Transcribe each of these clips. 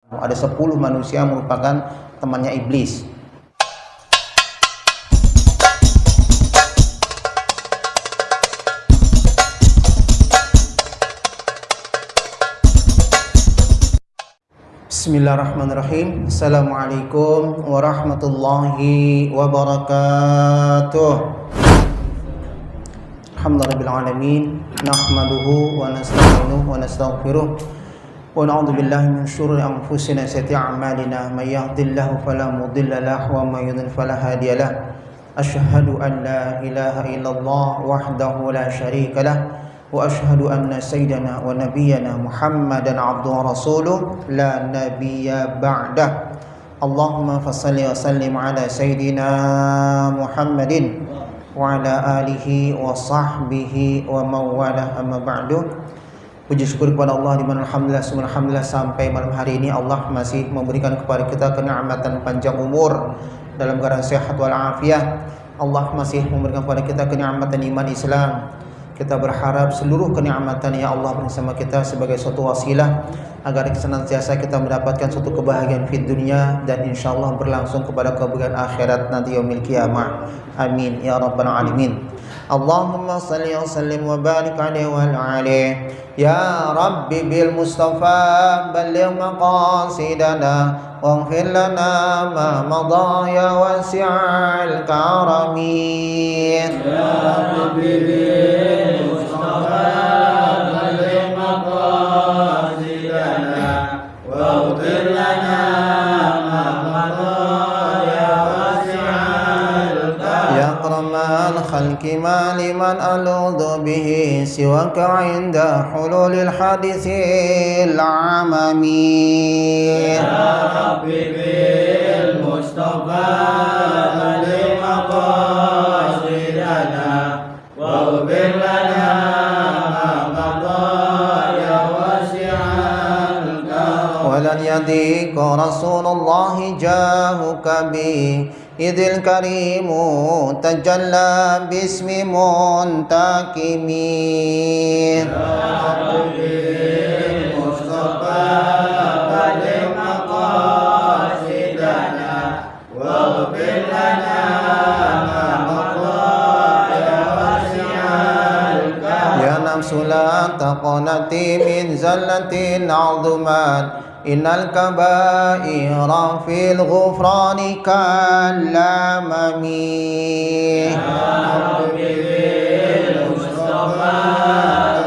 Ada 10 manusia merupakan temannya iblis. Bismillahirrahmanirrahim. Assalamualaikum warahmatullahi wabarakatuh. Alhamdulillahirrahmanirrahim. Nahmaduhu wa nasta'inuhu wa nastaghfiruh. Wa na'udzu billahi min syururi anfusina wa sayyiati a'malina. May yahdihillahu fala mudilla lahu wa may yudlil fala hadiya lahu. Asyhadu an la ilaha illallah wahdahu la syarika lahu wa asyhadu anna sayyidana wa nabiyyana Muhammadan abduhu wa rasuluh la nabiyya ba'dah. Allahumma fassalli wa sallim ala sayyidina Muhammadin wa ala alihi wa sahbihi wa mawala amma ba'du. Puji syukur kepada Allah di mana alhamdulillah sampai malam hari ini Allah masih memberikan kepada kita kenikmatan panjang umur dalam keadaan sehat wal afiat. Allah masih memberikan kepada kita kenikmatan iman Islam. Kita berharap seluruh kenikmatan yang Allah beri sama kita sebagai suatu wasilah agar senantiasa kita mendapatkan suatu kebahagiaan di dunia dan insyaallah berlangsung kepada kebahagiaan akhirat nanti yaumil qiyamah. Amin ya rabbal alamin. Allahumma salli wa sallim wa barik alaihi wa alihi. Ya Rabbi bil Mustafa balligh maqasidana waghfir lana ma madha ya wasi'al karami. Ya Rabbi bil Mustafa balligh maqasidana waghfir lana ma madha ya wasi'al karami. Ya akramal khalqi ma liman aludhu bihi siwaka 'inda hululil haditsil amami. Ya Rabbi bil Mustafa balligh maqasidana waghfir lana ma madha ya wasi'al karami. Walan yadika Rasulullahi jahuka bi idil karimu tajalla bismi muntakimi. Ya Rabbi bil Mustafa balligh maqasidana waghfir lana ma madha ya wasi'al karami. Ya nafsu la taqnati min zallatin 'azumat innal kaba'ira fil ghufrani kallamami. Ya Rabbi bil Mustafa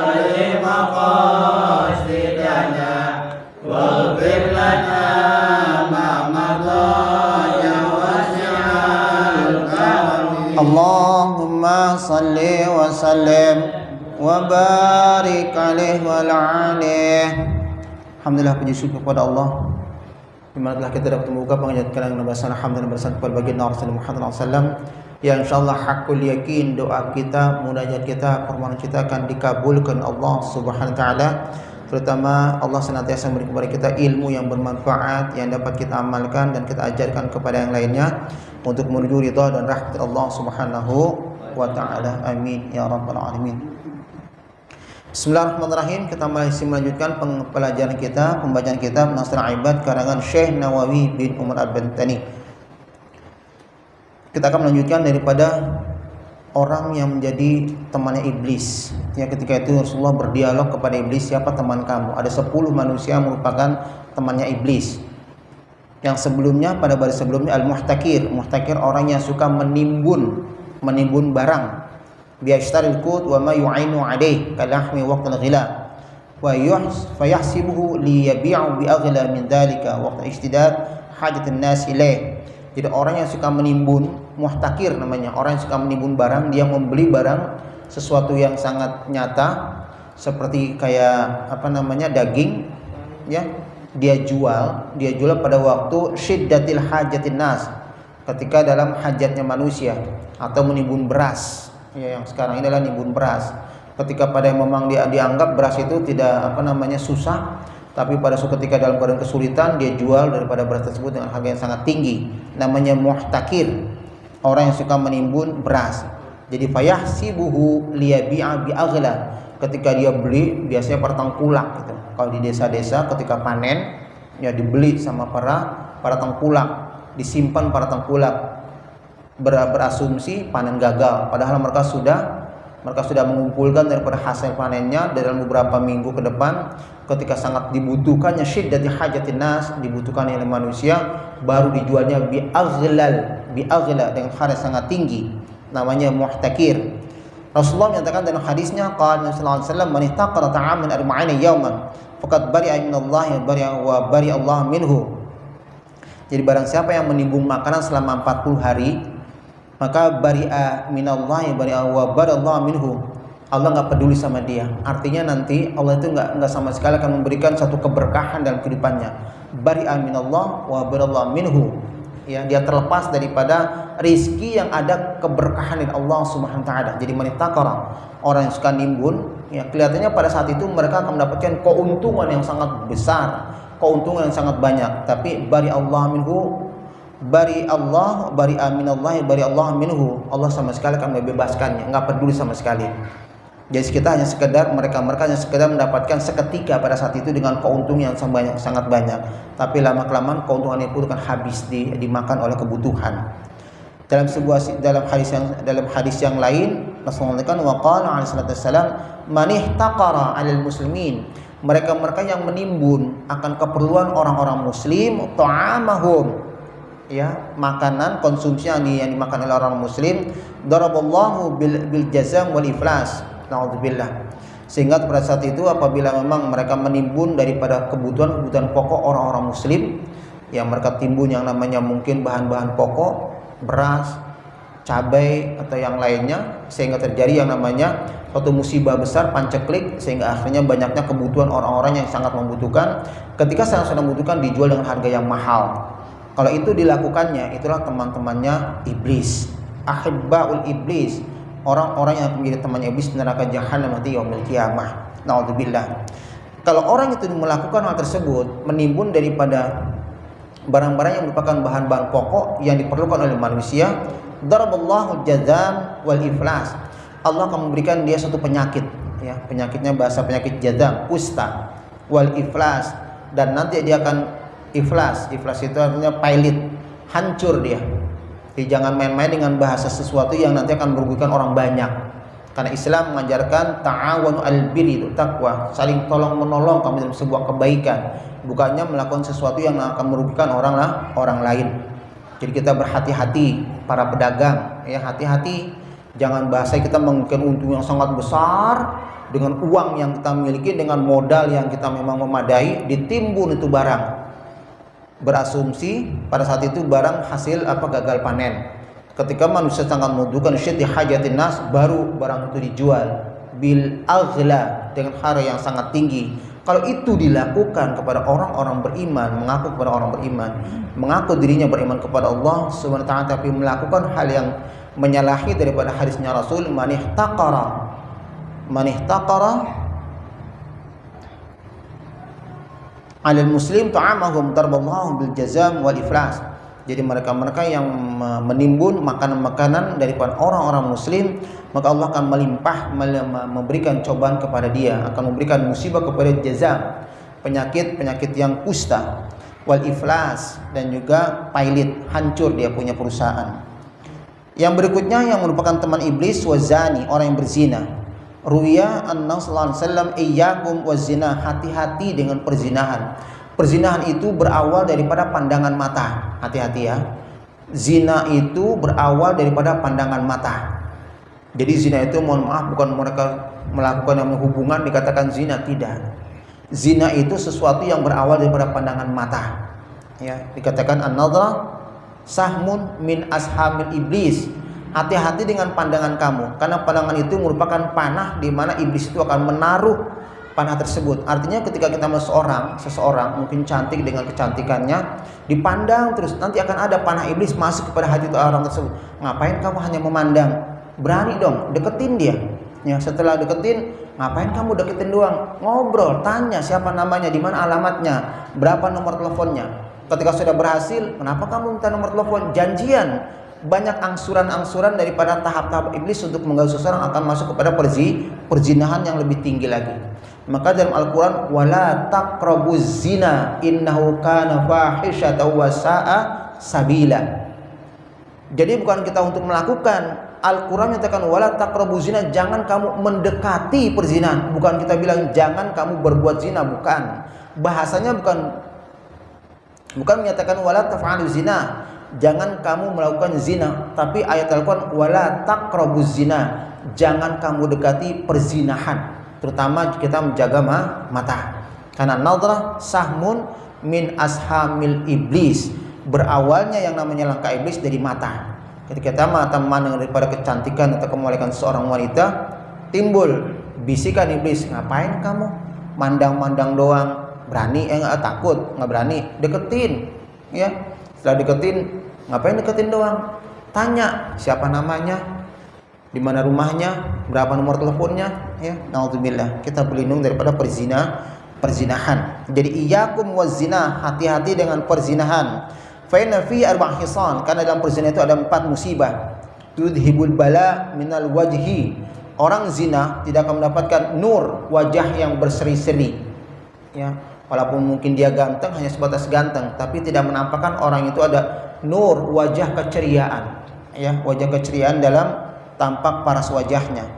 balligh maqasidana waghfir lana ma madha ya wasi'al karami. Allahumma salli wa sallim wa barik alaihi wa alihi. Alhamdulillah, puji syukur kepada Allah di mana telah kita dapat membuka pengajian yang nabasana alhamdulillah bersama kepada baginda Rasulullah Muhammad SAW yang insyaallah hakul yakin doa kita, munajat kita, permohonan kita akan dikabulkan Allah Subhanahu wa taala. Terutama Allah senantiasa memberi kepada kita ilmu yang bermanfaat yang dapat kita amalkan dan kita ajarkan kepada yang lainnya untuk menuju ridha dan rahmat Allah Subhanahu wa taala. Amin ya rabbal alamin. Bismillahirrahmanirrahim. Kita masih melanjutkan pembelajaran kita, pembacaan kitab Nasrul Ibad karangan Syekh Nawawi bin Umar Al-Bantani. Kita akan melanjutkan daripada orang yang menjadi temannya iblis. Ya, ketika itu Rasulullah berdialog kepada iblis, siapa teman kamu? Ada 10 manusia merupakan temannya iblis. Yang sebelumnya, pada baris sebelumnya al-muhtakir. Muhtakir orang yang suka menimbun barang. Biashtaril qut wa ma yu'inu alayh kalahmi waqtal ghila wa fayahsibuhu liyabi'u bi aghla min dhalika waqta ishtidad hajatin nas ilaih. Jadi orang yang suka menimbun, muhtakir namanya, orang yang suka menimbun barang, dia membeli barang sesuatu yang sangat nyata seperti kayak daging, ya, dia jual pada waktu syiddatil hajatin nas, ketika dalam hajatnya manusia, atau menimbun beras. Ya, yang sekarang ini adalah nimbun beras. Ketika pada yang memang dianggap beras itu tidak susah, tapi pada suatu ketika dalam keadaan kesulitan dia jual daripada beras tersebut dengan harga yang sangat tinggi. Namanya muhtakir, orang yang suka menimbun beras. Jadi fayahsibuhu liyabi'a bi aghla. Ketika dia beli biasanya per tengkulak gitu. Kalau di desa-desa ketika panen ya dibeli sama para tengkulak, disimpan para tengkulak, berasumsi panen gagal, padahal mereka sudah mengumpulkan daripada hasil panennya dalam beberapa minggu ke depan. Ketika sangat dibutuhkannya, syiddati hajatin nas, dibutuhkan oleh manusia, baru dijualnya bi aghlal dengan harga sangat tinggi, namanya muhtakir. Rasulullah menyatakan dalam hadisnya, qala sallallahu alaihi wasallam, man ihtaqara ta'aman 40 yawman faqad bari'a minallahi wa bari'a Allah minhu. Jadi barang siapa yang menimbun makanan selama 40 hari, maka bari'a minallahi wa bari'a Allah minhu. Allah nggak peduli sama dia. Artinya nanti Allah itu nggak sama sekali akan memberikan satu keberkahan dalam kehidupannya. Bari'a minallah wa bari'a Allah minhu. Ya, dia terlepas daripada rizki yang ada keberkahan dari Allah Subhanahu wa taala. Jadi manitakara, orang yang suka nimbun, ya kelihatannya pada saat itu mereka akan mendapatkan keuntungan yang sangat besar, keuntungan yang sangat banyak. Tapi bari Allah minhu, bari Allah, bari aminallah, bari Allah minhu. Allah sama sekali akan membebaskannya, nggak peduli sama sekali. Jadi kita hanya sekedar mereka hanya sekedar mendapatkan seketika pada saat itu dengan keuntungan yang sangat banyak. Tapi lama kelamaan keuntungan itu akan habis dimakan oleh kebutuhan. Dalam hadis yang lain Rasulullah mengatakan waqala alaihi salatu wassalam man ihtaqara 'alal muslimin, mereka yang menimbun akan keperluan orang-orang muslim, ta'amahum, ya, makanan konsumsi yang dimakan oleh orang muslim, daraballahu bil jazam wal iflas, naudzubillah. Sehingga pada saat itu apabila memang mereka menimbun daripada kebutuhan pokok orang-orang muslim, yang mereka timbun yang namanya mungkin bahan-bahan pokok, beras, cabai atau yang lainnya, sehingga terjadi yang namanya suatu musibah besar, panceklik, sehingga akhirnya banyaknya kebutuhan orang-orang yang sangat membutuhkan. Ketika sangat membutuhkan, dijual dengan harga yang mahal. Kalau itu dilakukannya, itulah teman-temannya iblis, ahibbaul iblis, orang-orang yang menjadi temannya iblis neraka jahanam nanti yaumil qiyamah. Naudzubillah. Kalau orang itu melakukan hal tersebut, menimbun daripada barang-barang yang merupakan bahan-bahan pokok yang diperlukan oleh manusia, daraballahu jazam wal iflas. Allah akan memberikan dia satu penyakit, ya, penyakitnya bahasa penyakit jazam, kusta, wal iflas, dan nanti dia akan iflas. Iflas itu artinya pailit, hancur dia. Jadi jangan main-main dengan bahasa sesuatu yang nanti akan merugikan orang banyak. Karena Islam mengajarkan ta'awanu al-birri, itu takwa, saling tolong menolong kamu dalam sebuah kebaikan, bukannya melakukan sesuatu yang akan merugikan orang lain. Jadi kita berhati-hati, para pedagang, ya, hati-hati, jangan bahasa kita menginginkan untung yang sangat besar dengan uang yang kita miliki, dengan modal yang kita memang memadai, ditimbun itu barang. Berasumsi pada saat itu barang hasil gagal panen. Ketika manusia sangat membutuhkan syiddi hajatin nas, baru barang itu dijual bil aghla, dengan harga yang sangat tinggi. Kalau itu dilakukan kepada orang-orang beriman, mengaku kepada orang beriman, mengaku dirinya beriman kepada Allah Subhanahu wa taala, tapi melakukan hal yang menyalahi daripada hadisnya Rasul, man ihtaqara alal muslim ta'amahum darballahu bil jazam wal iflas. Jadi mereka yang menimbun makanan-makanan daripada orang-orang muslim, maka Allah akan melimpah memberikan cobaan kepada dia, akan memberikan musibah kepada jazam, penyakit yang kusta, wal iflas, dan juga pailit, hancur dia punya perusahaan. Yang berikutnya yang merupakan teman iblis, wazani, orang yang berzina. Ruwiya anna sallallahu alaihi wasallam iyyakum wazina, hati-hati dengan perzinahan. Perzinahan itu berawal daripada pandangan mata. Hati-hati ya. Zina itu berawal daripada pandangan mata. Jadi zina itu, mohon maaf, bukan mereka melakukan yang hubungan dikatakan zina, tidak. Zina itu sesuatu yang berawal daripada pandangan mata. Ya, dikatakan an-nadhra sahmun min ashamil iblis. Hati-hati dengan pandangan kamu, karena pandangan itu merupakan panah di mana iblis itu akan menaruh panah tersebut. Artinya ketika kita melihat seseorang mungkin cantik, dengan kecantikannya dipandang terus, nanti akan ada panah iblis masuk kepada hati orang tersebut. Ngapain kamu hanya memandang? Berani dong, deketin dia. Ya, setelah deketin, ngapain kamu deketin doang? Ngobrol, tanya siapa namanya, di mana alamatnya, berapa nomor teleponnya. Ketika sudah berhasil, kenapa kamu minta nomor telepon? Janjian. banyak angsuran-angsuran daripada tahap-tahap iblis untuk menggauh seseorang akan masuk kepada perzinahan yang lebih tinggi lagi. Maka dalam Al-Quran, wala taqrabuz zina innahu kana fahisyatan wa sa'a sabila. Jadi bukan kita untuk melakukan. Al-Quran menyatakan wala taqrabuz zina, jangan kamu mendekati perzinahan. Bukan kita bilang jangan kamu berbuat zina, bukan. Bahasanya bukan menyatakan wala taf'alu zina, jangan kamu melakukan zina. Tapi ayat Al-Quran wala taqrabuz zina, jangan kamu dekati perzinahan. Terutama kita menjaga mata, karena nadrah sahmun min ashamil iblis. Berawalnya yang namanya langkah iblis dari mata. Ketika mata memandang daripada kecantikan atau kemolekan seorang wanita, timbul bisikan iblis, ngapain kamu mandang-mandang doang, berani takut, nggak berani, deketin, ya. Setelah deketin, ngapain deketin doang, tanya siapa namanya, di mana rumahnya, berapa nomor teleponnya, ya. Naudzubillah, kita berlindung daripada perzinahan. Jadi iyyakum wazina, hati-hati dengan perzinahan. Fa inna fi arba' hisan, karena dalam perzinahan itu ada 4 musibah. Tudhibul bala minal wajhi. Orang zina tidak akan mendapatkan nur, wajah yang berseri-seri. Ya, walaupun mungkin dia ganteng, hanya sebatas ganteng, tapi tidak menampakkan orang itu ada nur, wajah keceriaan. Ya, wajah keceriaan dalam tampak paras wajahnya.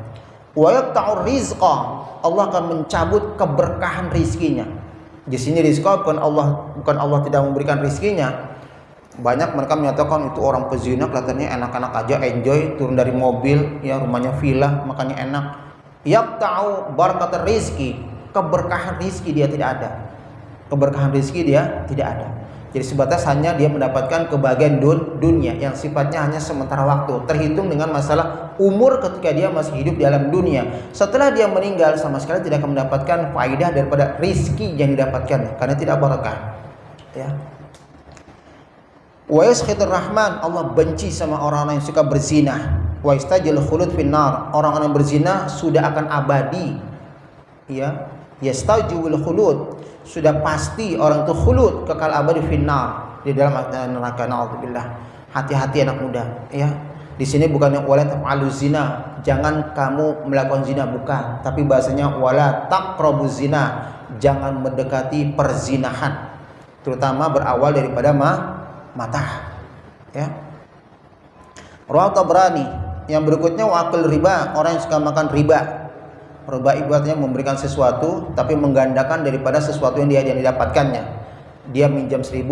Wa yaqta'ur rizqa, Allah akan mencabut keberkahan rizkinya. Di sini rizqa bukan Allah tidak memberikan rizkinya. Banyak mereka menyatakan itu orang pezina kelihatannya enak-enak aja, enjoy, turun dari mobil, ya, rumahnya villa, makanya enak. Yaqta'u barakatur rizki, keberkahan rizki dia tidak ada. Keberkahan rizki dia tidak ada. Jadi sebatas hanya dia mendapatkan kebahagiaan dunia yang sifatnya hanya sementara waktu, terhitung dengan masalah umur ketika dia masih hidup di alam dunia. Setelah dia meninggal sama sekali tidak akan mendapatkan faidah daripada rizki yang didapatkan, karena tidak barakah. Ya. Wa yaskhitur rahman, Allah benci sama orang-orang yang suka berzina. Wa yastajil khulud finnar, orang-orang yang berzina sudah akan abadi. Ya, yastajil khulud, sudah pasti orang itu khulud, kekal abadi finnar, di dalam neraka. Naudzubillah. Hati-hati anak muda, ya. Di sini bukannya wala taf'alu zina, jangan kamu melakukan zina, bukan, tapi bahasanya wala taqrabuz zina, jangan mendekati perzinahan, terutama berawal daripada mata, ya. Rawat Tabrani. Yang berikutnya wakil riba, orang yang suka makan riba. Riba ibaratnya memberikan sesuatu tapi menggandakan daripada sesuatu yang dia didapatkannya. Dia minjam 1.000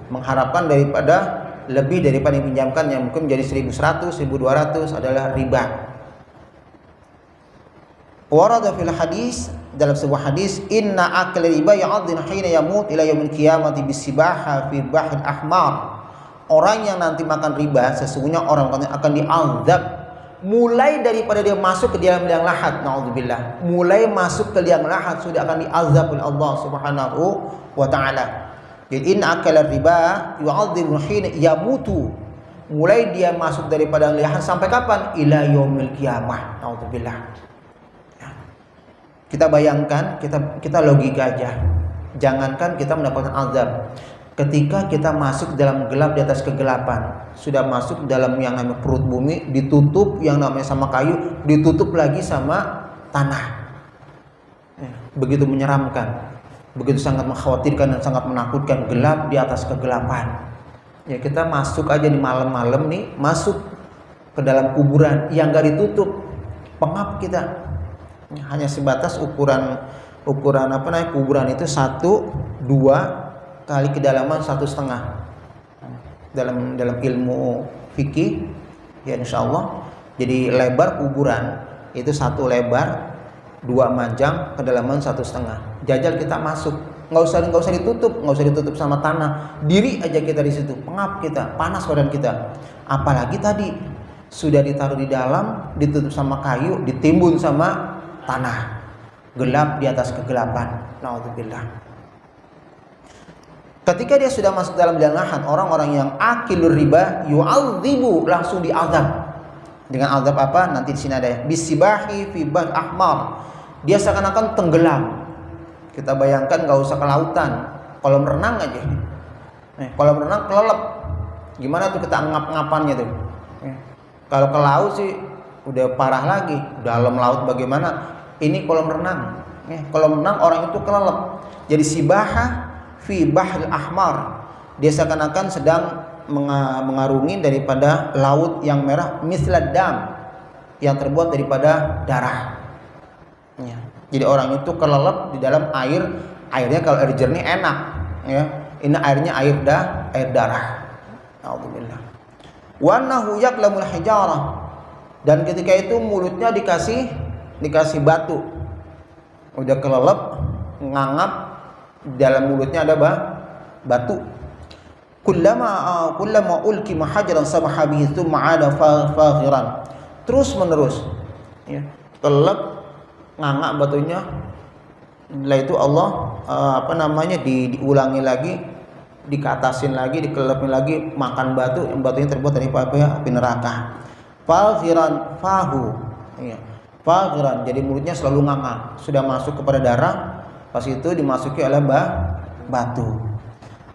mengharapkan daripada lebih daripada yang pinjamkannya, mungkin menjadi 1.100, 1.200 adalah riba. Warada fil hadis, dalam sebuah hadis, inna akal riba ya'adhin hina yamut ila yaumil qiyamati bisibaha fi bahril ahmar. Orang yang nanti makan riba sesungguhnya orang akan diazab mulai daripada dia masuk ke dalam liang lahat. Naudzubillah, mulai masuk ke liang lahat sudah akan diazab oleh Allah Subhanahu wa taala. Jadi inna akal riba yu'adhin hina yamutu, mulai dia masuk daripada liang lahat sampai kapan? Ila yaumil qiyamah. Naudzubillah. Kita bayangkan, kita logika aja. Jangankan kita mendapatkan azab, ketika kita masuk dalam gelap di atas kegelapan, sudah masuk dalam yang namanya perut bumi, ditutup yang namanya sama kayu, ditutup lagi sama tanah. Begitu menyeramkan, begitu sangat mengkhawatirkan dan sangat menakutkan, gelap di atas kegelapan. Ya, kita masuk aja di malam-malam nih, masuk ke dalam kuburan yang gak ditutup, pengap kita. Hanya sebatas ukuran kuburan itu 1-2 kali kedalaman 1,5. Dalam ilmu fikih, ya insyaallah. Jadi lebar kuburan itu 1 lebar, 2 manjang, kedalaman 1,5. Jajal kita masuk, nggak usah ditutup, nggak usah ditutup sama tanah, diri aja kita di situ, pengap kita, panas badan kita. Apalagi tadi sudah ditaruh di dalam, ditutup sama kayu, ditimbun sama tanah, gelap di atas kegelapan. Naudzubillah. Ketika dia sudah masuk dalam liang lahat, orang-orang yang akilur riba yu'adzibu, langsung diazab. Dengan azab apa? Nanti di sini ada ya. Bisibahi fi bahr ahmar. Dia seakan-akan tenggelam. Kita bayangkan, nggak usah ke lautan, kolam renang aja. Kolam renang kelelep. Gimana tuh kita ngap-ngapannya tuh? Ya. Kalau ke laut sih udah parah lagi. Dalam laut bagaimana? Ini kolam renang. Ya. Kolam renang orang itu kelelep. Jadi sibaha fi bahril ahmar. Dia seakan-akan sedang mengarungi daripada laut yang merah, mislad dam, yang terbuat daripada darah. Ya. Jadi orang itu kelelep di dalam air. Airnya kalau air jernih enak. Ya. Ini airnya air darah. Alhamdulillah. Wa annahu yaqlamul hijarah, dan ketika itu mulutnya dikasih batu. Udah kelelep, ngangap, dalam mulutnya ada batu. Kullama ulqima hajaran samaha bihi thumma 'ada faghiran. Terus menerus. Ya. Kelelep, ngangap batunya. Setelah itu Allah diulangi lagi, dikatasin lagi, dikelepin lagi, makan batu, yang batunya terbuat dari api neraka. Faghiran fahu, ya. Faghiran, jadi mulutnya selalu nganga, sudah masuk kepada darah, pas itu dimasuki oleh batu.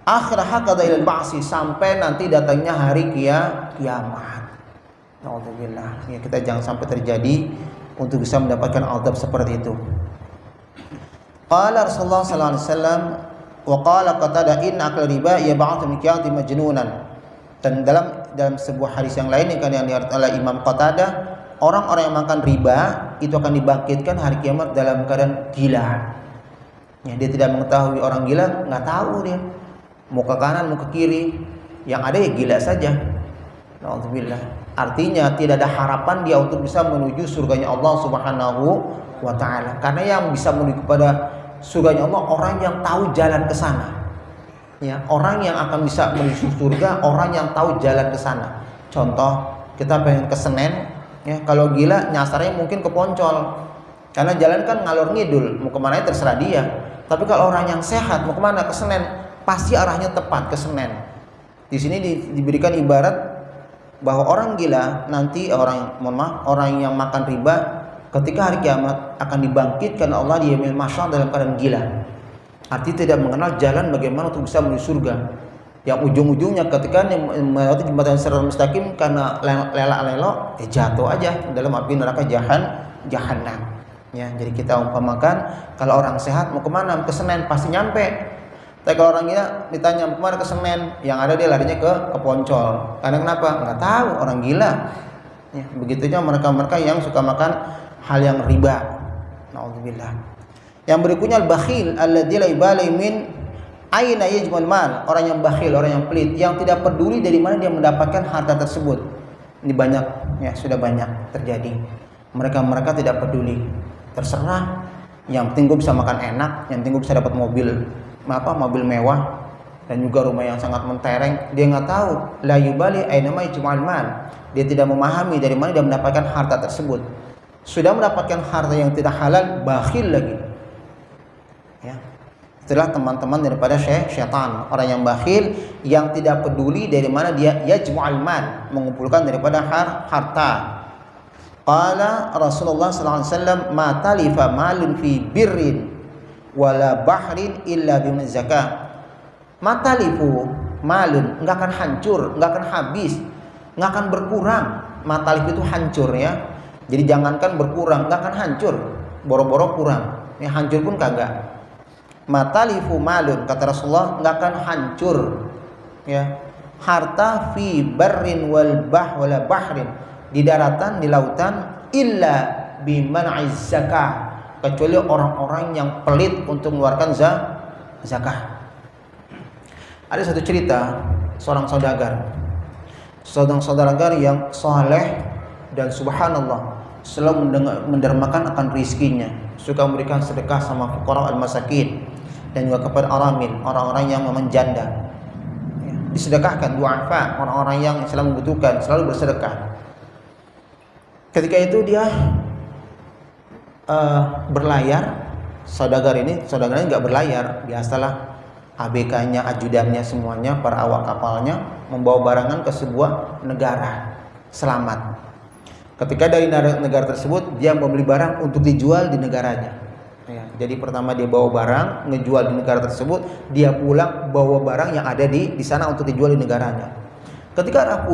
Akhirah hakada ilal ba'si, sampai nanti datangnya hari kiamat. Alhamdulillah, ya, kita jangan sampai terjadi untuk bisa mendapatkan azab seperti itu. Qala Rasulullah sallallahu alaihi wasallam wa qala Qatadah inna akla riba yab'athu min qiyamati majnunan. Dan dalam sebuah hadis yang lain yang diriwayatkan oleh Imam Qatadah, orang-orang yang makan riba itu akan dibangkitkan hari kiamat dalam keadaan gila. Ya, dia tidak mengetahui orang gila, nggak tahu dia. Mau ke kanan, mau ke kiri, yang ada ya gila saja. Alhamdulillah. Artinya tidak ada harapan dia untuk bisa menuju surganya Allah Subhanahu wa ta'ala. Karena yang bisa menuju kepada surganya Allah orang yang tahu jalan ke sana. Ya, orang yang akan bisa menuju surga orang yang tahu jalan ke sana. Contoh, kita pengen ke Senen, ya, kalau gila nyasarnya mungkin ke Poncol. Karena jalan kan ngalor ngidul, mau kemana terserah dia. Tapi kalau orang yang sehat mau kemana? Ke Senen, pasti arahnya tepat ke Senen. Di sini diberikan ibarat bahwa orang gila nanti orang yang makan riba ketika hari kiamat akan dibangkitkan Allah di yaumil mahsyar dalam keadaan gila. Artinya tidak mengenal jalan bagaimana untuk bisa menuju surga. Yang ujung-ujungnya ketika melewati jembatan siratal mustaqim karena lelak-lelok jatuh aja dalam api neraka jahanam. Ya, jadi kita umpamakan kalau orang sehat mau kemana? Ke Senen pasti nyampe. Tapi kalau orang gila ditanya kemana ke Senen, yang ada dia larinya ke Poncol. Karena kenapa? Nggak tahu, orang gila. Ya, begitunya mereka-mereka yang suka makan hal yang riba. Nauzubillah. Yang berikutnya al-bakhil alladzi la yubali min aina yajmal mal. Orang yang bakhil, orang yang pelit, yang tidak peduli dari mana dia mendapatkan harta tersebut. Ini banyak, ya, sudah banyak terjadi. Mereka tidak peduli. Terserah, yang penting gue bisa makan enak, yang penting gue bisa dapat mobil mewah dan juga rumah yang sangat mentereng. Dia nggak tahu la yubali aina yajmal mal. Dia tidak memahami dari mana dia mendapatkan harta tersebut. Sudah mendapatkan harta yang tidak halal, bakhil lagi. Ya. Itulah teman-teman daripada syaitan, orang yang bakhil yang tidak peduli dari mana dia yajma'al mal, mengumpulkan daripada harta. Qala Rasulullah sallallahu alaihi wasallam ma talifa malun fi birrin wala bahrin illa bimin zakah. Ma talifu malun, enggak akan hancur, enggak akan habis, enggak akan berkurang. Ma talif itu hancur, ya. Jadi jangankan berkurang, enggak akan hancur, boro-boro kurang. Ini hancur pun kagak. Matalifu malun, kata Rasulullah, nggak akan hancur, ya, harta fi barrin wala bahrin, di daratan, di lautan, illa biman'iz zakah, kecuali orang-orang yang pelit untuk mengeluarkan zakah. Ada satu cerita seorang saudagar yang saleh dan subhanallah selalu mendermakan akan rizkinya, suka memberikan sedekah sama fuqara al-masakin dan juga kepada aramil, orang-orang yang memang janda. Ya, disedekahkan, du'afa, orang-orang yang selalu membutuhkan, selalu bersedekah. Ketika itu dia berlayar, saudagarnya nggak berlayar, biasalah ABK-nya, ajudannya semuanya, para awak kapalnya membawa barangan ke sebuah negara selamat. Ketika dari negara tersebut dia membeli barang untuk dijual di negaranya. Ya, jadi pertama dia bawa barang, ngejual di negara tersebut, dia pulang bawa barang yang ada di sana untuk dijual di negaranya. Ketika arah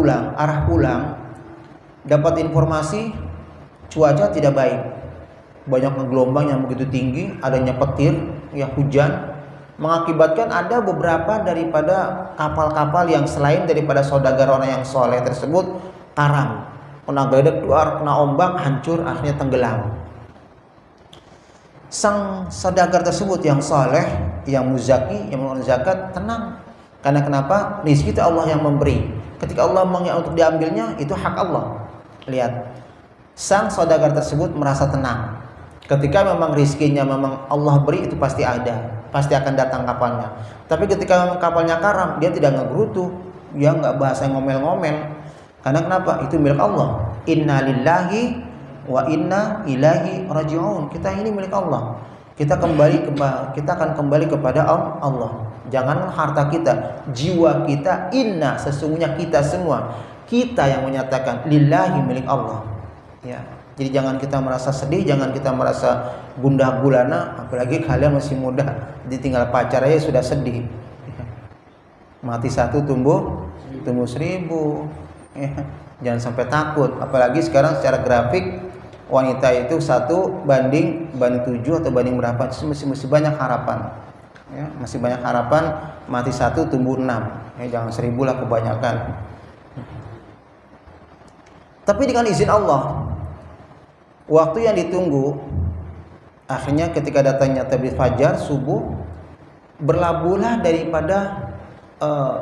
pulang, dapat informasi cuaca tidak baik, banyak gelombang yang begitu tinggi, adanya petir, ya hujan, mengakibatkan ada beberapa daripada kapal-kapal yang selain daripada saudagar orang yang soleh tersebut karam, kena gledek keluar, kena ombak, hancur, akhirnya tenggelam. Sang saudagar tersebut yang soleh, yang muzaki, yang mengeluarkan zakat, tenang. Karena kenapa? Rizki itu Allah yang memberi. Ketika Allah mengingat untuk diambilnya, itu hak Allah. Lihat, sang saudagar tersebut merasa tenang. Ketika memang rizkinya memang Allah beri, itu pasti ada, pasti akan datang kapalnya. Tapi ketika memang kapalnya karam, dia tidak ngegerutu, dia nggak bahasa ngomel-ngomel. Karena kenapa? Itu milik Allah. Inna lillahi wa inna ilaihi raji'un. Kita ini milik Allah. Kita akan kembali kepada Allah. Jangan harta kita, jiwa kita, inna, sesungguhnya kita semua, kita yang menyatakan lillahi, milik Allah. Ya. Jadi jangan kita merasa sedih, jangan kita merasa gundah gulana, apalagi kalian masih muda, ditinggal pacar aja sudah sedih. Mati satu tumbuh 1000. Ya. Jangan sampai takut, apalagi sekarang secara grafik wanita itu 1 banding 7 atau banding berapa, masih banyak harapan. Ya, masih banyak harapan, mati 1 tumbuh 6. Ya, jangan 1000 lah kebanyakan. Tapi dengan izin Allah, waktu yang ditunggu, akhirnya ketika datangnya terbit fajar subuh, berlabuhlah daripada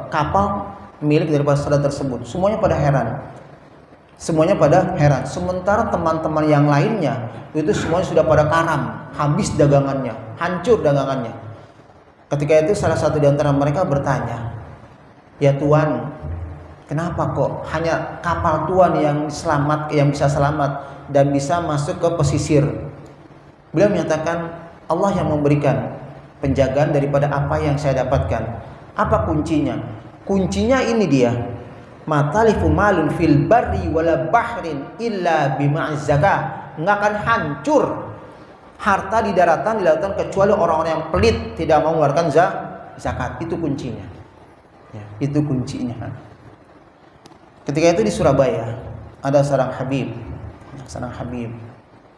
kapal milik daripada saudara tersebut. Semuanya pada heran. Sementara teman-teman yang lainnya itu semuanya sudah pada karam, habis dagangannya, hancur dagangannya. Ketika itu salah satu di antara mereka bertanya, "Ya Tuan, kenapa kok hanya kapal Tuan yang bisa selamat dan bisa masuk ke pesisir?" Beliau menyatakan, Allah yang memberikan penjagaan daripada apa yang saya dapatkan. Apa kuncinya? Kuncinya ini dia. Matalifu malun fil barri wala bahrin illa bima'iz zakah. Nggak akan hancur harta di daratan, di lautan kecuali orang-orang yang pelit, tidak mau mengeluarkan zakat. Itu kuncinya. Ya, itu kuncinya. Ketika itu di Surabaya ada seorang Habib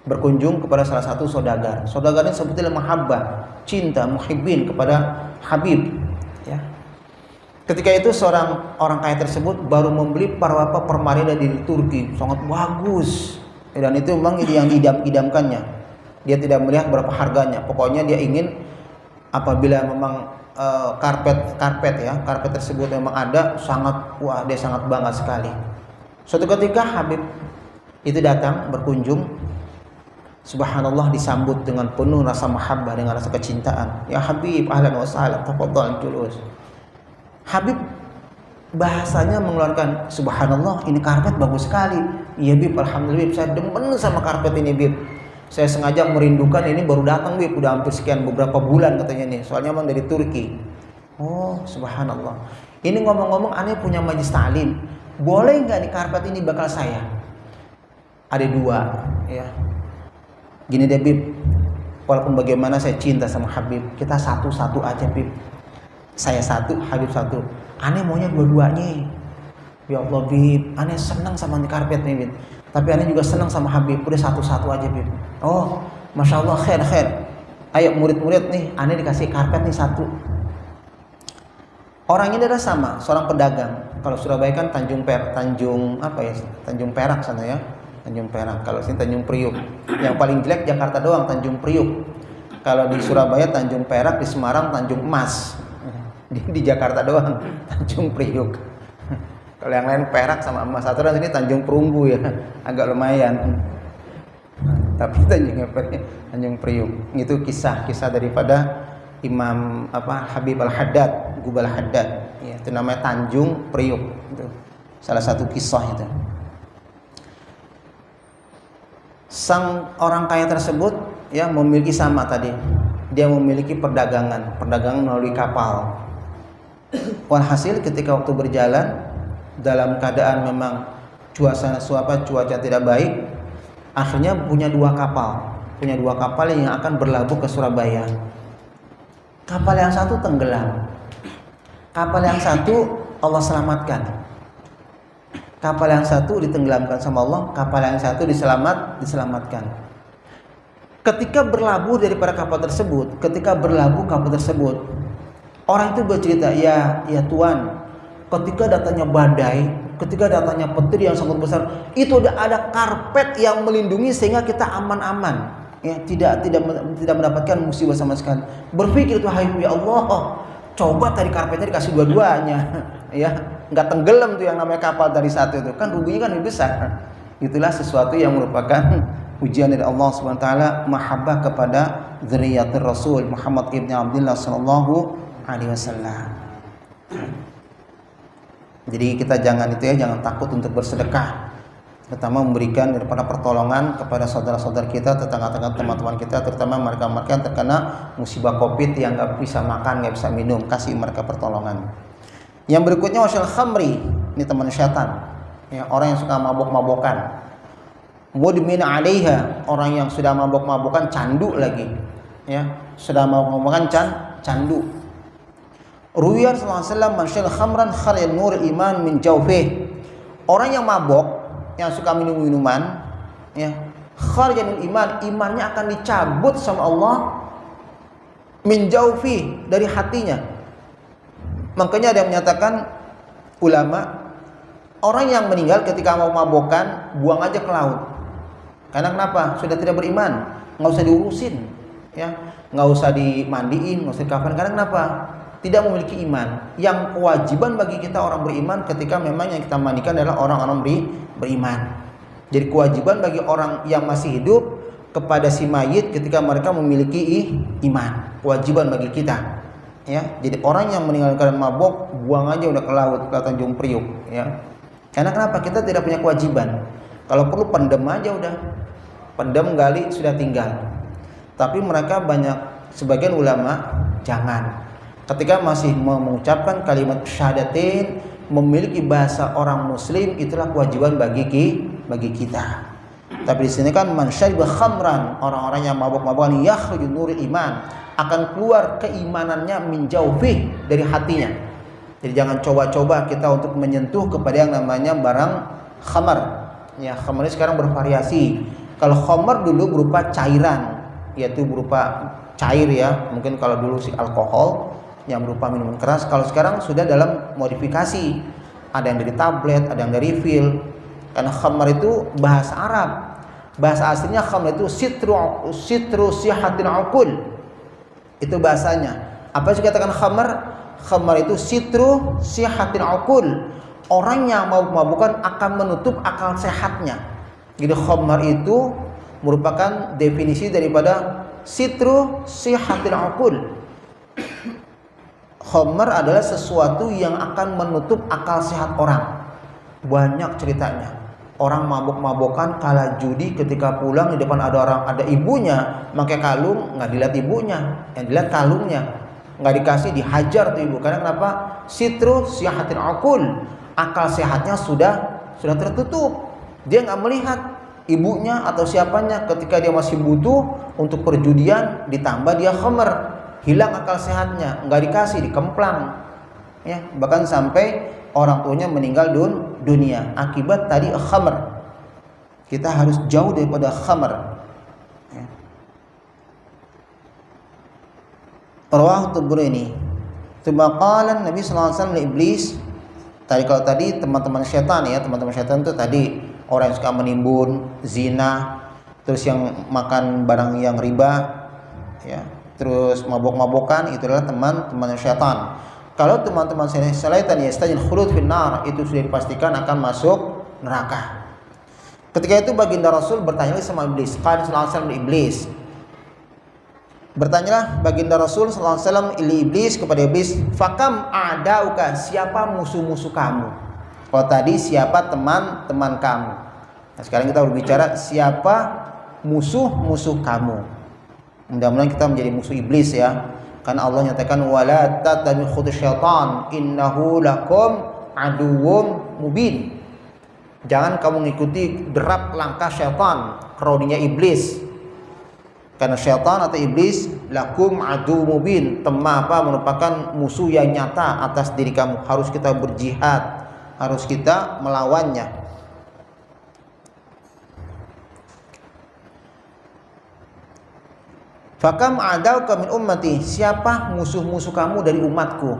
berkunjung kepada salah satu saudagar. Saudagar ini sebetulnya mahabbah, cinta, muhibbin kepada Habib. Ya. Ketika itu seorang orang kaya tersebut baru membeli parwapa permarina dari Turki, sangat bagus. Dan itu memang yang diidam-idamkannya. Dia tidak melihat berapa harganya. Pokoknya dia ingin apabila memang karpet tersebut memang ada, dia sangat bangga sekali. Suatu ketika Habib itu datang berkunjung, subhanallah disambut dengan penuh rasa mahabbah, dengan rasa kecintaan. Ya Habib, ahlan wa sahlan, tafadhal julus. Habib bahasanya mengeluarkan, subhanallah, ini karpet bagus sekali. Iya Bib, alhamdulillah Bib, saya demen sama karpet ini Bib. Saya sengaja merindukan, ini baru datang Bib, udah hampir sekian beberapa bulan katanya nih, soalnya memang dari Turki. Oh subhanallah. Ini ngomong-ngomong, aneh punya majlis ta'lim, boleh nggak nih karpet ini bakal saya? Ada 2 ya. Gini deh Bib, walaupun bagaimana saya cinta sama Habib, kita satu-satu aja Bib. Saya 1, Habib 1. Aneh maunya dua-duanya. Ya Allah Bib, aneh senang sama karpet nih Bib, tapi aneh juga senang sama Habib. Udah satu-satu aja Bib. Oh Masya Allah, khair. Ayo murid-murid nih, aneh dikasih karpet nih 1. Orang ini adalah sama, seorang pedagang. Kalau Surabaya kan Tanjung Perak sana ya, Tanjung Perak. Kalau sini Tanjung Priuk. Yang paling jelek Jakarta doang, Tanjung Priuk. Kalau di Surabaya Tanjung Perak, di Semarang Tanjung Emas. Di Jakarta doang Tanjung Priuk. Kalau yang lain Perak sama Emas. Aturan sini Tanjung Perunggu ya, agak lumayan. Tapi Tanjung Priuk. Itu kisah daripada Imam Habib Al-Haddad, Gubal Haddad. Ya, itu namanya Tanjung Priuk. Itu salah satu kisah itu. Sang orang kaya tersebut ya memiliki sama tadi. Dia memiliki perdagangan melalui kapal. Walhasil ketika waktu berjalan dalam keadaan memang cuaca tidak baik, akhirnya punya dua kapal yang akan berlabuh ke Surabaya. Kapal yang satu tenggelam, kapal yang satu Allah selamatkan. Kapal yang satu ditenggelamkan sama Allah, kapal yang satu diselamatkan. Ketika berlabuh daripada kapal tersebut, orang itu bercerita, ya Tuhan, ketika datangnya badai, ketika datangnya petir yang sangat besar, itu ada karpet yang melindungi sehingga kita aman-aman, ya, tidak mendapatkan musibah sama sekali. Berpikir itu, ya Allah, coba tadi karpetnya dikasih dua-duanya, ya, nggak tenggelam tuh yang namanya kapal dari satu itu, kan ruginya kan lebih besar. Itulah sesuatu yang merupakan ujian dari Allah Subhanahu wa taala, mahabbah kepada dzurriyyatir Rasul Muhammad ibn Abdullah sallallahu alaihi wasallam. Jadi kita jangan takut untuk bersedekah, terutama memberikan daripada pertolongan kepada saudara-saudara kita, tetangga-tetangga, teman-teman kita, terutama mereka-mereka yang terkena musibah Covid yang nggak bisa makan, nggak bisa minum, kasih mereka pertolongan. Yang berikutnya wasyal khamri, ini teman syaitan, ya, orang yang suka mabok-mabokan. Mudmin 'alaiha, orang yang sudah mabok-mabokan, candu lagi, ya, sudah mabok-mabokan candu. Ruwiyan sallallahu alaihi wasallam man syaraba khamran kharaj nur iman min jawfih. Orang yang mabok, yang suka minum minuman, ya, kharajul iman, imannya akan dicabut sama Allah, min jawfi, dari hatinya. Makanya ada yang menyatakan ulama, orang yang meninggal ketika mau mabokan, buang aja ke laut. Karena kenapa? Sudah tidak beriman, nggak usah diurusin, ya, nggak usah dimandiin, nggak usah dikafan. Karena kenapa? Tidak memiliki iman. Yang kewajiban bagi kita orang beriman ketika memang yang kita mandikan adalah orang-orang beriman. Jadi kewajiban bagi orang yang masih hidup kepada si mayit ketika mereka memiliki iman. Kewajiban bagi kita, ya. Jadi orang yang meninggal karena mabok, buang aja udah ke laut, ke Tanjung Priuk, ya. Karena kenapa? Kita tidak punya kewajiban. Kalau perlu pendem aja udah. Pendem, gali, sudah tinggal. Tapi mereka banyak, sebagian ulama, jangan. Ketika masih mengucapkan kalimat syahadatain, memiliki bahasa orang muslim, itulah kewajiban bagi kita. Tapi di sini kan man syariba khamran, orang-orang yang mabuk-mabukan, yakhruju nurul iman, akan keluar keimanannya min jawfih, dari hatinya. Jadi jangan coba-coba kita untuk menyentuh kepada yang namanya barang khamar. Ya, khamar ini sekarang bervariasi. Kalau khamar dulu berupa cairan, yaitu berupa cair, ya. Mungkin kalau dulu si alkohol yang berupa minuman keras. Kalau sekarang sudah dalam modifikasi, ada yang dari tablet, ada yang dari pil. Karena khamar itu bahasa Arab, bahasa aslinya khamar itu sitru sihatin uqul, itu bahasanya. Apa sih katakan khamar? Khamar itu sitru sihatin uqul, orang yang mabuk-mabukan akan menutup akal sehatnya. Jadi khamar itu merupakan definisi daripada sitru sihatin uqul. Khamar adalah sesuatu yang akan menutup akal sehat orang. Banyak ceritanya. Orang mabuk-mabukan kalah judi, ketika pulang di depan ada ibunya, pakai kalung, nggak dilihat ibunya, yang dilihat kalungnya. Nggak dikasih, dihajar tuh ibu. Karena kenapa? Sitru sihatin aqul, akal sehatnya sudah tertutup. Dia nggak melihat ibunya atau siapanya ketika dia masih butuh untuk perjudian, ditambah dia khamar. Hilang akal sehatnya, nggak dikasih, dikemplang, ya, bahkan sampai orang tuanya meninggal dunia akibat tadi khamr. Kita harus jauh daripada khamr, ya. Rawahu Tabrani. Tsumma qala Nabi sallallahu alaihi wasallam li iblis. Kalau tadi teman-teman syaitan, ya, teman-teman syaitan itu tadi orang yang suka menimbun, zina, terus yang makan barang yang riba, ya, terus mabok-mabokan, itu adalah teman-teman syaitan. Kalau teman-teman syaitan yastajil khulud fin nar, itu sudah dipastikan akan masuk neraka. Ketika itu baginda Rasul bertanya sama iblis, qala sallallahu alaihi wasallam iblis. Bertanyalah baginda Rasul sallallahu alaihi wasallam iblis kepada iblis, fakam a'dauka, siapa musuh-musuh kamu? Kalau tadi siapa teman-teman kamu. Nah, sekarang kita berbicara siapa musuh-musuh kamu. Mudah-mudahan kita menjadi musuh iblis, ya. Karena Allah nyatakan wala tattabi'u khutusyaitan innahu lakum aduwwum mubin. Jangan kamu mengikuti derap langkah syaitan, kroninya iblis. Karena syaitan atau iblis lakum aduwwum mubin, merupakan musuh yang nyata atas diri kamu. Harus kita berjihad, harus kita melawannya. Fakam adauka min ummati, siapa musuh-musuh kamu dari umatku?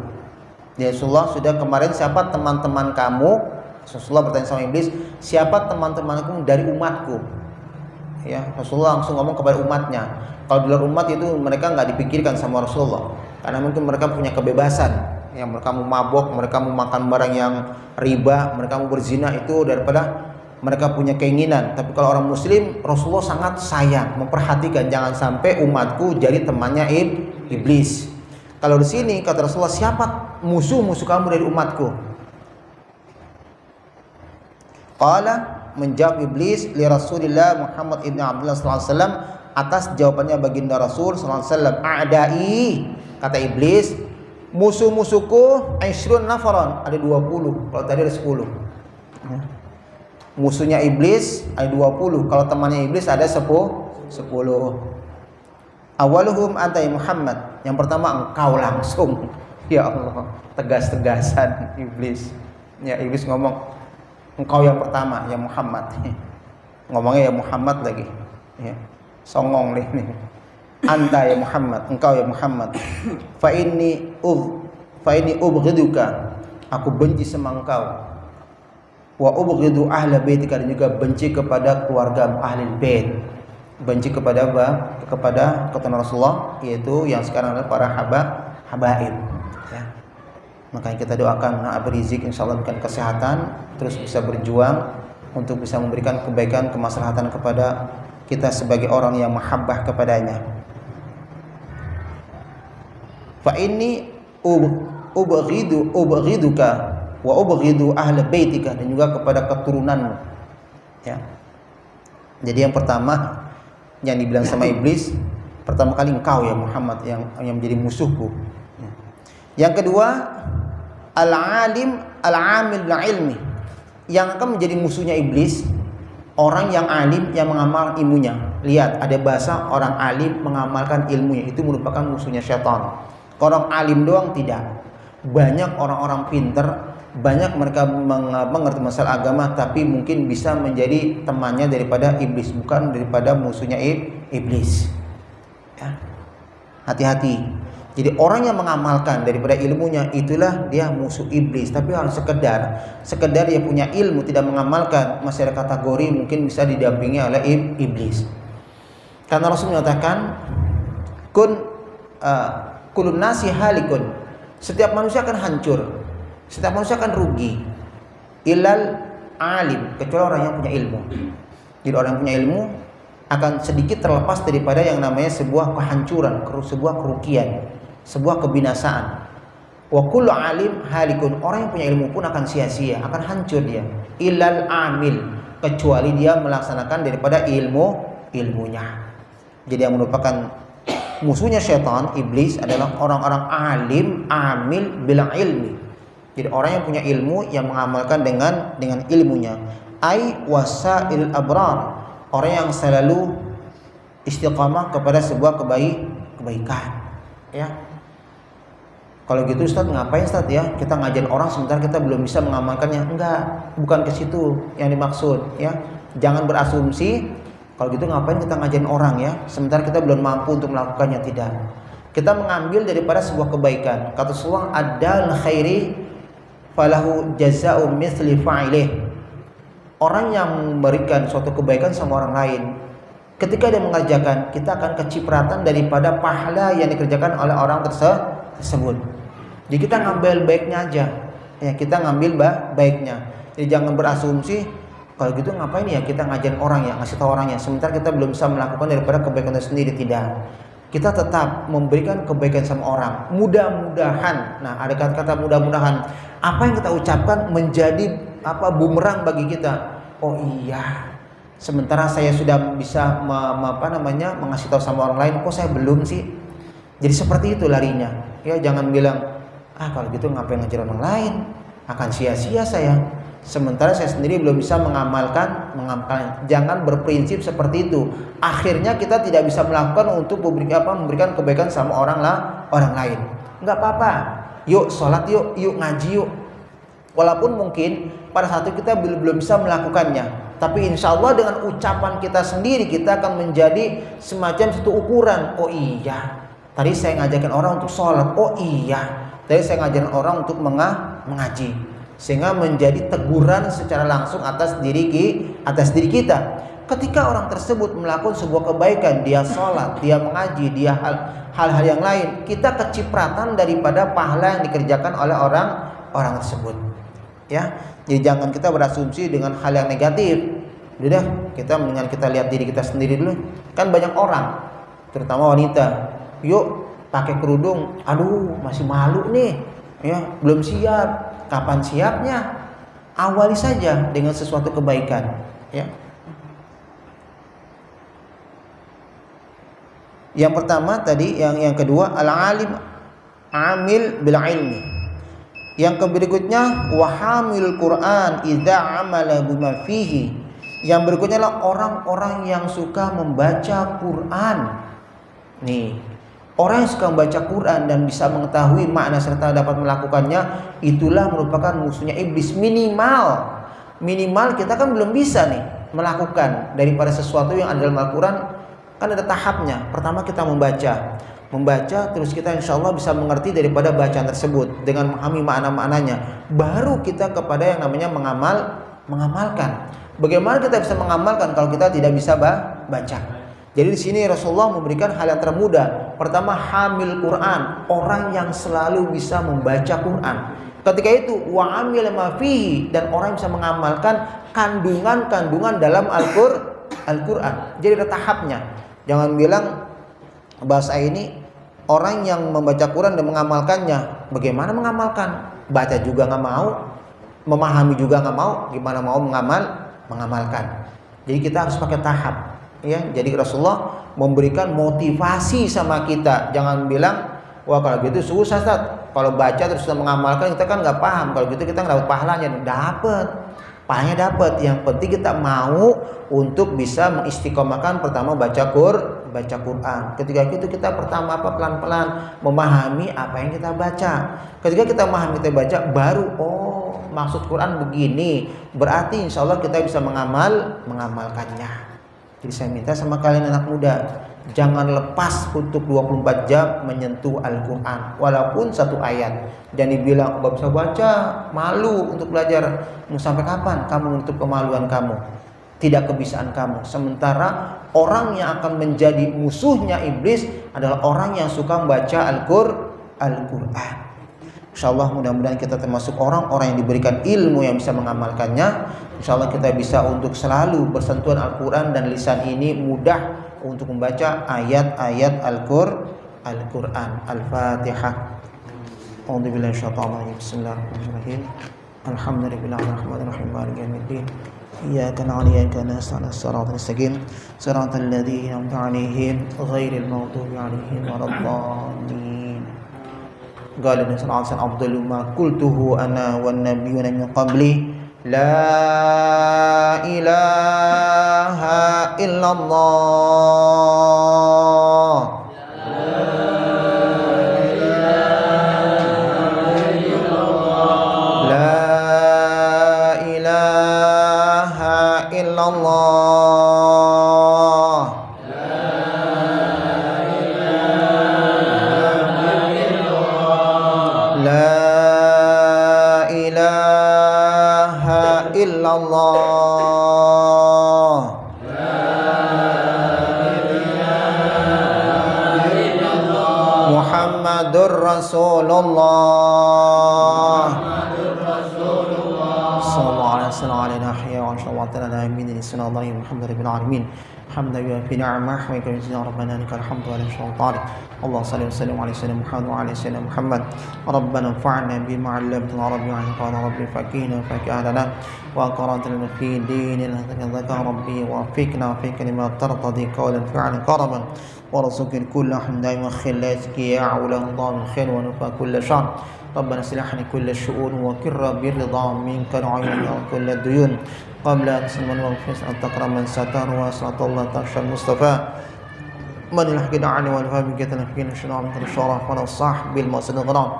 Ya Rasulullah, sudah kemarin siapa teman-teman kamu? Rasulullah bertanya sama iblis, siapa teman-temanku dari umatku? Ya, Rasulullah langsung ngomong kepada umatnya. Kalau di luar umat itu mereka nggak dipikirkan sama Rasulullah, karena mungkin mereka punya kebebasan. Yang mereka mau mabok, mereka mau makan barang yang riba, mereka mau berzina, itu daripada mereka punya keinginan. Tapi kalau orang muslim, Rasulullah sangat sayang, memperhatikan jangan sampai umatku jadi temannya iblis. Kalau di sini kata Rasulullah, siapa musuh-musuh kamu dari umatku? Qala, menjawab iblis, li Rasulillah Muhammad ibn Abdullah sallallahu alaihi wasallam, atas jawabannya baginda Rasul sallallahu alaihi wasallam, a'dai, kata iblis, musuh-musuhku 20 nafaran, ada 20. Kalau tadi ada 10. Musuhnya iblis ada 20, kalau temannya iblis ada 10. Awaluhum anta ya Muhammad, yang pertama engkau langsung. Ya Allah, tegas-tegasan iblis. Ya, iblis ngomong, engkau yang pertama ya Muhammad. Ngomongnya ya Muhammad lagi. Ya, songong nih. Anta ya Muhammad, engkau ya Muhammad. Fa inni ubghiduka, aku benci sama engkau. Wa ubghidu ahla baitika, dan juga benci kepada keluarga ahli bait. Benci kepada apa? Kepada keturunan Rasulullah, yaitu yang sekarang adalah para habaib. Ya. Makanya kita doakan Habib Rizik insyaallah memberikan kesehatan, terus bisa berjuang untuk bisa memberikan kebaikan, kemaslahatan kepada kita sebagai orang yang mahabbah kepadanya. Fa inni ubghiduka wa ubghidu ahla baitika, dan juga kepada keturunanmu. Ya. Jadi yang pertama yang dibilang sama iblis, pertama kali engkau ya Muhammad yang menjadi musuhku. Ya. Yang kedua, al-alim al-amil bil ilmi, yang akan menjadi musuhnya iblis, orang yang alim yang mengamalkan ilmunya. Lihat, ada bahasa orang alim mengamalkan ilmunya, itu merupakan musuhnya syaitan. Orang alim doang tidak. Banyak orang-orang pinter, banyak mereka mengerti masalah agama, tapi mungkin bisa menjadi temannya daripada iblis, bukan daripada musuhnya iblis. Ya. Hati-hati. Jadi orang yang mengamalkan daripada ilmunya, itulah dia musuh iblis. Tapi harus sekedar dia punya ilmu tidak mengamalkan, masih ada kategori mungkin bisa didampingi oleh iblis. Karena Rasul menyatakan, kulun nasi halikun, setiap manusia akan hancur, setiap manusia akan rugi, ilal alim, kecuali orang yang punya ilmu. Jadi orang yang punya ilmu akan sedikit terlepas daripada yang namanya sebuah kehancuran, sebuah kerugian, sebuah kebinasaan. Wa kullu alim halikun, orang yang punya ilmu pun akan sia-sia, akan hancur dia. Ilal amil, kecuali dia melaksanakan daripada ilmunya. Jadi yang merupakan musuhnya syaitan, iblis, adalah orang-orang alim, amil bil ilmi. Jadi orang yang punya ilmu yang mengamalkan dengan ilmunya. Ai wasail abrar, orang yang selalu istiqamah kepada sebuah kebaikan. Ya. Kalau gitu Ustaz, ngapain Ustaz ya? Kita ngajarin orang sementara kita belum bisa mengamalkannya. Enggak, bukan ke situ yang dimaksud ya. Jangan berasumsi kalau gitu ngapain kita ngajarin orang ya, sementara kita belum mampu untuk melakukannya. Tidak. Kita mengambil daripada sebuah kebaikan. Kata Rasulullah, adal khairi falahu jaza'u mithli fa'ilih. Orang yang memberikan suatu kebaikan sama orang lain, ketika dia mengerjakan, kita akan kecipratan daripada pahala yang dikerjakan oleh orang tersebut. Jadi kita ngambil baiknya aja. Ya, kita ngambil baiknya. Jadi jangan berasumsi kalau gitu ngapain ya kita ngajarin orang ya, ngasih tahu orangnya, sementara kita belum bisa melakukan daripada kebaikan itu sendiri. Tidak. Kita tetap memberikan kebaikan sama orang. Mudah-mudahan. Nah, ada kata-kata mudah-mudahan. Apa yang kita ucapkan menjadi bumerang bagi kita. Oh iya. Sementara saya sudah bisa mengasih tahu sama orang lain, kok saya belum sih? Jadi seperti itu larinya. Ya, jangan bilang, kalau gitu ngapain ngajarin orang lain? Akan sia-sia saya. Sementara saya sendiri belum bisa mengamalkan. Jangan berprinsip seperti itu. Akhirnya kita tidak bisa melakukan untuk memberikan kebaikan sama orang lain. Enggak apa-apa. Yuk sholat yuk ngaji yuk. Walaupun mungkin pada saat itu kita belum bisa melakukannya, tapi insya Allah dengan ucapan kita sendiri kita akan menjadi semacam satu ukuran. Oh iya, tadi saya ngajakin orang untuk sholat. Oh iya, tadi saya ngajarin orang untuk mengaji. Sehingga menjadi teguran secara langsung atas diri kita. Ketika orang tersebut melakukan sebuah kebaikan, dia sholat, dia mengaji, dia hal-hal yang lain, kita kecipratan daripada pahala yang dikerjakan oleh orang tersebut. Ya, jadi jangan kita berasumsi dengan hal yang negatif. Udah, kita mendingan kita lihat diri kita sendiri dulu. Kan banyak orang, terutama wanita, yuk pakai kerudung, aduh masih malu nih, ya belum siap. Kapan siapnya? Awali saja dengan sesuatu kebaikan. Ya. Yang pertama tadi, yang kedua al-alim amil bil ilmi. Yang berikutnya wahamil Quran idza amala bima fihi. Yang berikutnya adalah orang-orang yang suka membaca Quran. Nih, orang yang suka membaca Quran dan bisa mengetahui makna serta dapat melakukannya, itulah merupakan musuhnya iblis. Minimal kita kan belum bisa nih melakukan daripada sesuatu yang ada dalam Al-Quran. Kan ada tahapnya. Pertama kita membaca, terus kita insya Allah bisa mengerti daripada bacaan tersebut dengan memahami makna-maknanya. Baru kita kepada yang namanya mengamalkan. Bagaimana kita bisa mengamalkan kalau kita tidak bisa baca? Jadi di sini Rasulullah memberikan hal yang termudah. Pertama, hamil Quran, orang yang selalu bisa membaca Quran. Ketika itu wa amil ma fihi, dan orang yang bisa mengamalkan kandungan-kandungan dalam Al-Quran. Jadi ada tahapnya. Jangan bilang bahasa ini orang yang membaca Quran dan mengamalkannya. Bagaimana mengamalkan? Baca juga nggak mau, memahami juga nggak mau, gimana mau mengamalkan? Jadi kita harus pakai tahap. Ya, jadi Rasulullah memberikan motivasi sama kita. Jangan bilang, wah kalau gitu susah Ustaz. Kalau baca terus mengamalkan kita kan nggak paham. Kalau gitu kita nggak dapat pahalanya. Pahalanya dapat. Yang penting kita mau untuk bisa mengistiqomahkan pertama baca Quran. Ketika itu kita pertama pelan-pelan memahami apa yang kita baca. Ketika kita memahami kita baca, baru maksud Quran begini. Berarti insya Allah kita bisa mengamalkannya. Jadi saya minta sama kalian anak muda, jangan lepas untuk 24 jam menyentuh Al-Quran, walaupun satu ayat. Jangan dibilang nggak bisa baca, malu untuk belajar. Mau sampai kapan kamu menutup kemaluan kamu, tidak kebisaan kamu? Sementara orang yang akan menjadi musuhnya iblis adalah orang yang suka membaca Al-Quran. InsyaAllah mudah-mudahan kita termasuk orang-orang yang diberikan ilmu yang bisa mengamalkannya. InsyaAllah kita bisa untuk selalu bersentuhan Al-Quran, dan lisan ini mudah untuk membaca ayat-ayat Al-Quran. Al-Fatihah. A'udzubillahi minasyaitonir rajim. Bismillahirrahmanirrahim. Alhamdulillahirrahmanirrahim. Maliki yaumiddin. Iyyaka na'budu wa iyyaka nasta'in. Shiratal mustaqim. Shiratal ladzina an'amta 'alaihim ghairil maghdubi 'alaihim waladdallin. Qala Nabi sallallahu alaihi wasallam, afdalu ma qultuhu ana wan nabiyyuna min qabli, la ilaha illallah. La ilaha illallah. La ilaha illallah. Muhammadur Rasulullah. Sallallahu alaihi wasallam ala nahya wa sallallahu ta'ala amin sallallahu Muhammadin alamin. Hamdan fi ni'mah wa yakzina rabbana lakal hamdu wa lakal shukr. Allah salli wa sallim ala sayyidina Muhammad wa ala sayyidina Muhammad. Rabbana anfa'na bima 'allamtana rabbi wa qala rabbi faqihna faqihna wa qara'na fi dinil hadaka rabbi wa fiqna fi kalimat tartadi qawlan fi'lan karaman warzuqna kulla hamdan wa khilazki ya ulam dhan khair wa nafa kulla shar. ربنا اصلح لي كل الشؤون وكر بالرضا منك العين وكل الديون قبل أن تسلم وفيس أن تقرأ من ستر وأسرة الله تخشى المصطفى من الحق دعاني والفهم كتنا فينا الشنام من الشرف والصح بالمصد الغرام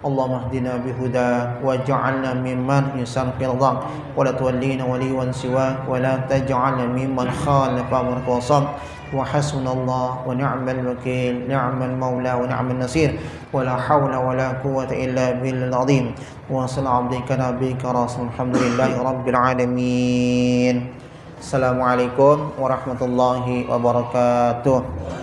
اللهم اهدنا بهداك واجعلنا ممن يسر في رضاك ولا تولينا وليا سواك ولا تجعلنا ممن خالف امرك وصاك وحسبنا الله ونعم الوكيل نعم المولى ونعم النصير ولا حول ولا قوة إلا بالله العظيم وصل عبدك نبيك رسول الحمد لله رب العالمين. Assalamualaikum warahmatullahi wabarakatuh.